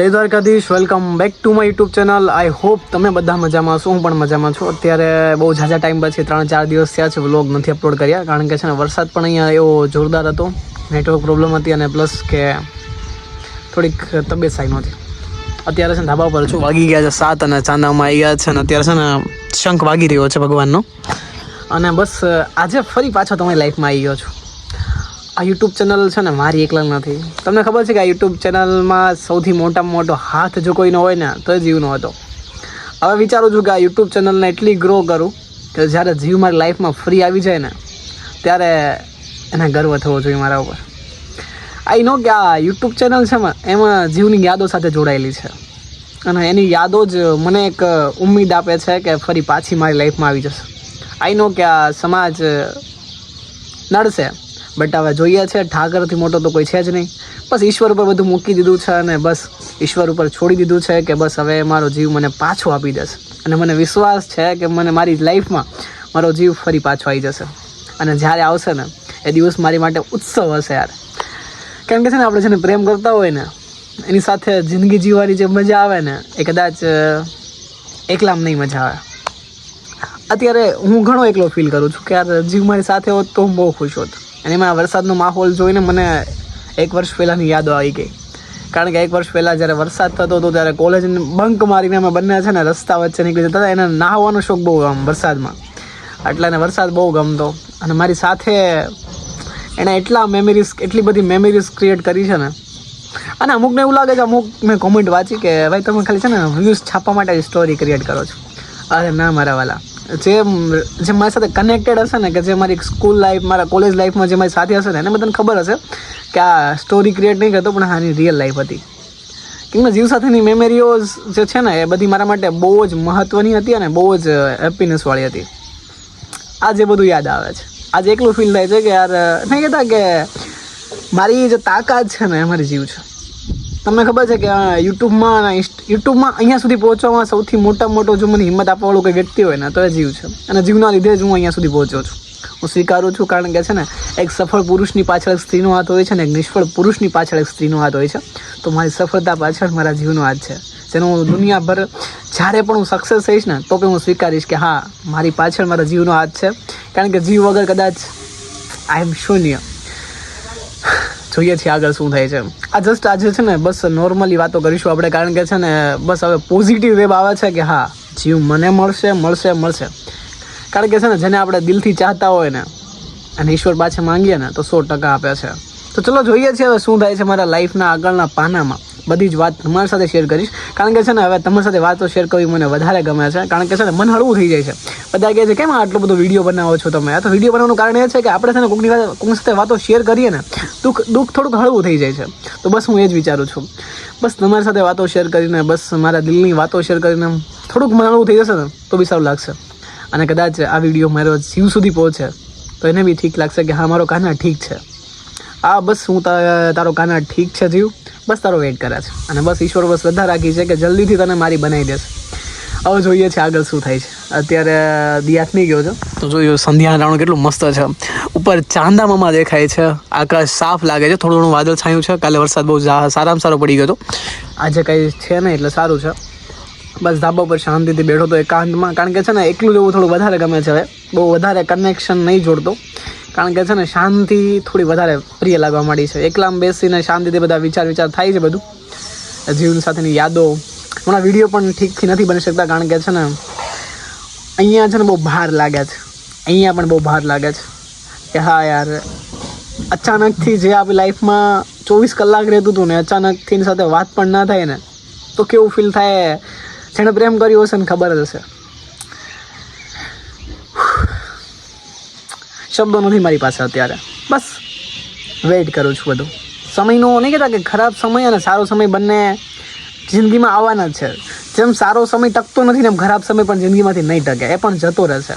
જય Dwarkadhish, welcome back to my YouTube channel. I hope તમે બધા મજામાં છો. હું પણ મજામાં છું. અત્યારે બહુ ઝાઝા ટાઈમ પછી 3-4 દિવસ થયા છે વ્લોગ નથી અપલોડ કર્યા, કારણ કે છે ને વરસાદ પણ અહીંયા એવો જોરદાર હતો, નેટવર્ક પ્રોબ્લેમ હતી અને પ્લસ કે થોડીક તબિયત સારી નહોતી. અત્યારે છે ને ધાબા પર છું, વાગી ગયા છે 7 અને ચાંદામાં આવી ગયા છે અને અત્યારે છે ને શંખ વાગી રહ્યો છે ભગવાનનો. અને બસ આજે ફરી પાછો તમારી લાઈફમાં આવી ગયો છું. આ યુટ્યુબ ચેનલ છે ને મારી એકલા નથી. તમને ખબર છે કે આ યુટ્યુબ ચેનલમાં સૌથી મોટામાં મોટો હાથ જો કોઈનો હોય ને તો એ જીવનો હતો. હવે વિચારું છું કે આ યુટ્યુબ ચેનલને એટલી ગ્રો કરું કે જ્યારે જીવ મારી લાઈફમાં ફ્રી આવી જાય ને ત્યારે એને ગર્વ થવો જોઈએ મારા ઉપર. આઈ નો કે આ યુટ્યુબ ચેનલ છે એમાં જીવની યાદો સાથે જોડાયેલી છે અને એની યાદો જ મને એક ઉમ્મીદ આપે છે કે ફરી પાછી મારી લાઈફમાં આવી જશે. આઈ નો કે આ સમાજ નડશે, બટ હવે જોઈએ છે ઠાકરથી મોટો તો કોઈ છે જ નહીં. બસ ઈશ્વર ઉપર બધું મૂકી દીધું છે અને બસ ઈશ્વર ઉપર છોડી દીધું છે કે બસ હવે મારો જીવ મને પાછો આપી દેશે. અને મને વિશ્વાસ છે કે મને મારી લાઈફમાં મારો જીવ ફરી પાછો આવી જશે. અને જ્યારે આવશે ને એ દિવસ મારી માટે ઉત્સવ હશે યાર. કેમ કે છે ને આપણે છે ને પ્રેમ કરતા હોય ને એની સાથે જિંદગી જીવવાની જે મજા આવે ને એ કદાચ એકલામાં નહીં મજા આવે. અત્યારે હું ઘણો એકલો ફીલ કરું છું કે યાર જીવ મારી સાથે હોત તો હું બહુ ખુશ હોત. અને એમાં વરસાદનો માહોલ જોઈને મને 1 વર્ષ પહેલાંની યાદો આવી ગઈ. કારણ કે 1 વર્ષ પહેલાં જ્યારે વરસાદ થતો હતો ત્યારે કોલેજ બંક મારીને અમે બંને છે ને રસ્તા વચ્ચે નીકળી જતા હતા. એને નાહવાનો શોખ બહુ વરસાદમાં, એટલે એને વરસાદ બહુ ગમતો. અને મારી સાથે એણે એટલી બધી મેમરીઝ ક્રિએટ કરી છે ને. અને અમુકને એવું લાગે છે, અમુક મેં કોમેન્ટ વાંચી કે ભાઈ તમે ખાલી છે ને વ્યૂઝ છાપવા માટે સ્ટોરી ક્રિએટ કરો છો. અરે ના મારા વાલા, જે મારી સાથે કનેક્ટેડ હશે ને, કે જે મારી સ્કૂલ લાઈફ, મારા કોલેજ લાઈફમાં જે મારી સાથે હશે ને એને બધાને ખબર હશે કે આ સ્ટોરી ક્રિએટ નહીં કરતો, પણ આની રિયલ લાઈફ હતી. કેમ કે જીવ સાથેની મેમરીઓ જે છે ને એ બધી મારા માટે બહુ જ મહત્ત્વની હતી અને બહુ જ હેપીનેસવાળી હતી. આજે બધું યાદ આવે છે. આજે એકલું ફીલ થાય છે કે યાર નહીં કહેતા કે મારી જે તાકાત છે ને એ મારી જીવ છે. તમને ખબર છે કે યુટ્યુબમાં અહીંયા સુધી પહોંચવામાં સૌથી મોટો જો મને હિંમત આપવાવાળું કંઈ વ્યક્તિ હોય ને તો એ જીવ છે. અને જીવના લીધે જ હું અહીંયા સુધી પહોંચ્યો છું. હું સ્વીકારું છું, કારણ કે છે ને એક સફળ પુરુષની પાછળ એક સ્ત્રીનો હાથ હોય છે ને એક નિષ્ફળ પુરુષની પાછળ એક સ્ત્રીનો હાથ હોય છે. તો મારી સફળતા પાછળ મારા જીવનો હાથ છે, જેનો હું દુનિયાભર જ્યારે પણ હું સક્સેસ થઈશ ને તો પણ હું સ્વીકારીશ કે હા મારી પાછળ મારા જીવનો હાથ છે. કારણ કે જીવ વગર કદાચ આઈ એમ શૂન્ય. જોઈએ છીએ આગળ શું થાય છે. આજે છે ને બસ નોર્મલી વાતો કરીશું આપણે, કારણ કે છે ને બસ હવે પોઝિટિવ વેબ આવે છે કે હા જીવ મને મળશે. કારણ કે છે ને જેને આપણે દિલથી ચાહતા હોય ને અને ઈશ્વર પાછળ માંગીએ ને તો 100% આપે છે. તો ચલો જોઈએ છીએ હવે શું થાય છે મારા લાઈફના આગળના પાનામાં. બધી જ વાત તમારી સાથે શેર કરીશ, કારણ કે છે ને હવે તમારી સાથે વાતો શેર કરવી મને વધારે ગમે છે. કારણ કે છે ને મન હળવું થઈ જાય છે. બધા કહે છે કેમ આટલો બધો વિડીયો બનાવો છો તમે? આ તો વિડીયો બનાવવાનું કારણ એ છે કે આપણે છે ને કોઈની સાથે વાતો શેર કરીએ ને દુઃખ થોડુંક હળવું થઈ જાય છે. તો બસ હું એ જ વિચારું છું, બસ તમારી સાથે વાતો શેર કરીને, બસ મારા દિલની વાતો શેર કરીને થોડુંક મન હળવું થઈ જશે ને તો બી સારું લાગશે. અને કદાચ આ વિડીયો મારો જીવ સુધી પહોંચે તો એને બી ઠીક લાગશે કે હા મારો કાના ઠીક છે. બસ હું તારો કાના ઠીક છે જીવ, બસ તારો વેઇટ કરે છે. અને બસ ઈશ્વર બસ શ્રદ્ધા રાખી છે કે જલ્દીથી તને મારી બનાવી દેશે. હવે જોઈએ છે આગળ શું થાય છે. અત્યારે દિયાસ નહીં ગયો છે તો જોયું સંધ્યાના રાણું કેટલું મસ્ત છે. ઉપર ચાંદામામાં દેખાય છે, આકાશ સાફ લાગે છે, થોડું ઘણું વાદળ છાયું છે. કાલે વરસાદ બહુ સારામાં સારો પડી ગયો હતો, આજે કંઈ છે નહીં એટલે સારું છે. બસ ધાબા પર શાંતિથી બેઠો તો એકાંતમાં, કારણ કે છે ને એકલું જેવું થોડું વધારે ગમે છે. હવે બહુ વધારે કનેક્શન નહીં જોડતો, કારણ કે છે ને શાંતિ થોડી વધારે પ્રિય લાગવા માંડી છે. એકલામાં બેસીને શાંતિથી બધા વિચાર થાય છે, બધું જીવન સાથેની યાદો. હમણાં વિડીયો પણ ઠીકથી નથી બની શકતા, કારણ કે છે ને અહીંયા છે ને બહુ ભાર લાગે છે. અહીંયા પણ બહુ ભાર લાગે છે કે હા યાર અચાનકથી જે આપણી લાઈફમાં 24 કલાક રહેતું હતું ને અચાનકથી એની સાથે વાત પણ ના થાય ને તો કેવું ફીલ થાય. જેણે પ્રેમ કર્યો હશે ને ખબર જ હશે. શબ્દો નથી મારી પાસે અત્યારે, બસ વેઇટ કરું છું. બધું સમયનો નહીં કહેતા કે ખરાબ સમય અને સારો સમય બંને જિંદગીમાં આવવાના જ છે. જેમ સારો સમય ટકતો નથી ને એમ ખરાબ સમય પણ જિંદગીમાંથી નહીં ટકે, એ પણ જતો રહેશે.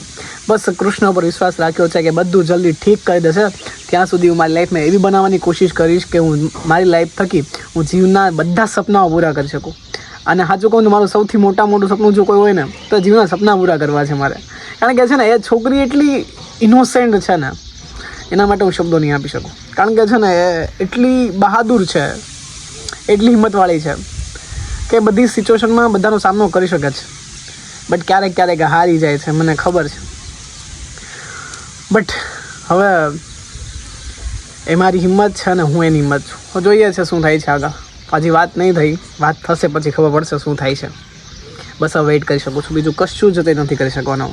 બસ કૃષ્ણ ઉપર વિશ્વાસ રાખ્યો છે કે બધું જલ્દી ઠીક કરી દેશે. ત્યાં સુધી હું મારી લાઈફને એવી બનાવવાની કોશિશ કરીશ કે હું મારી લાઈફ થકી હું જીવના બધા સપનાઓ પૂરા કરી શકું. અને સાચું કહું તો મારું સૌથી મોટું સપનું જો કોઈ હોય ને તો જીવના સપના પૂરા કરવા છે મારે. કારણ કે છે ને એ છોકરી એટલી ઇનોસેન્ટ છે ને એના માટે હું શબ્દો નહીં આપી શકું. કારણ કે છે ને એ એટલી બહાદુર છે, એટલી હિંમતવાળી છે કે બધી સિચ્યુએશનમાં બધાનો સામનો કરી શકે છે, બટ ક્યારેક ક્યારેક હારી જાય છે, મને ખબર છે. બટ હવે એ મારી હિંમત છે અને હું એની હિંમત છું. તો જોઈએ છે શું થાય છે આગળ. હજી વાત નહીં થઈ, વાત થશે પછી ખબર પડશે શું થાય છે. બસ હવે વેઇટ કરી શકું છું, બીજું કશું જ તે નથી કરી શકવાનો.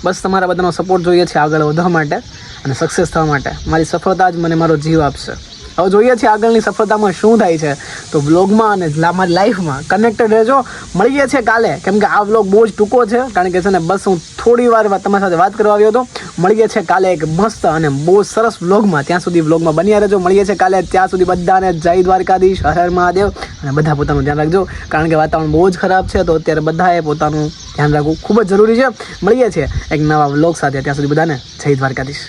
બસ તમારા બધાનો સપોર્ટ જોઈએ છે આગળ વધવા માટે અને સક્સેસ થવા માટે. મારી સફળતા જ મને મારો જીવ આપશે. હવે જોઈએ છીએ આગળની સફળતામાં શું થાય છે. તો વ્લોગમાં અને મારી લાઈફમાં કનેક્ટેડ રહેજો. મળીએ છીએ કાલે, કેમ કે આ વ્લોગ બહુ જ ટૂંકો છે, કારણ કે છે ને બસ હું થોડી વાર તમારી સાથે વાત કરવા આવ્યો હતો. મળીએ છીએ કાલે એક મસ્ત અને બહુ સરસ વ્લોગમાં. ત્યાં સુધી વ્લોગમાં બન્યા રહેજો. મળીએ છીએ કાલે. ત્યાં સુધી બધાને જય દ્વારકાધીશ, હર હર મહાદેવ, અને બધા પોતાનું ધ્યાન રાખજો, કારણ કે વાતાવરણ બહુ જ ખરાબ છે. તો અત્યારે બધાએ પોતાનું ધ્યાન રાખવું ખૂબ જ જરૂરી છે. મળીએ છીએ એક નવા વ્લોગ સાથે. ત્યાં સુધી બધાને જય દ્વારકાધીશ.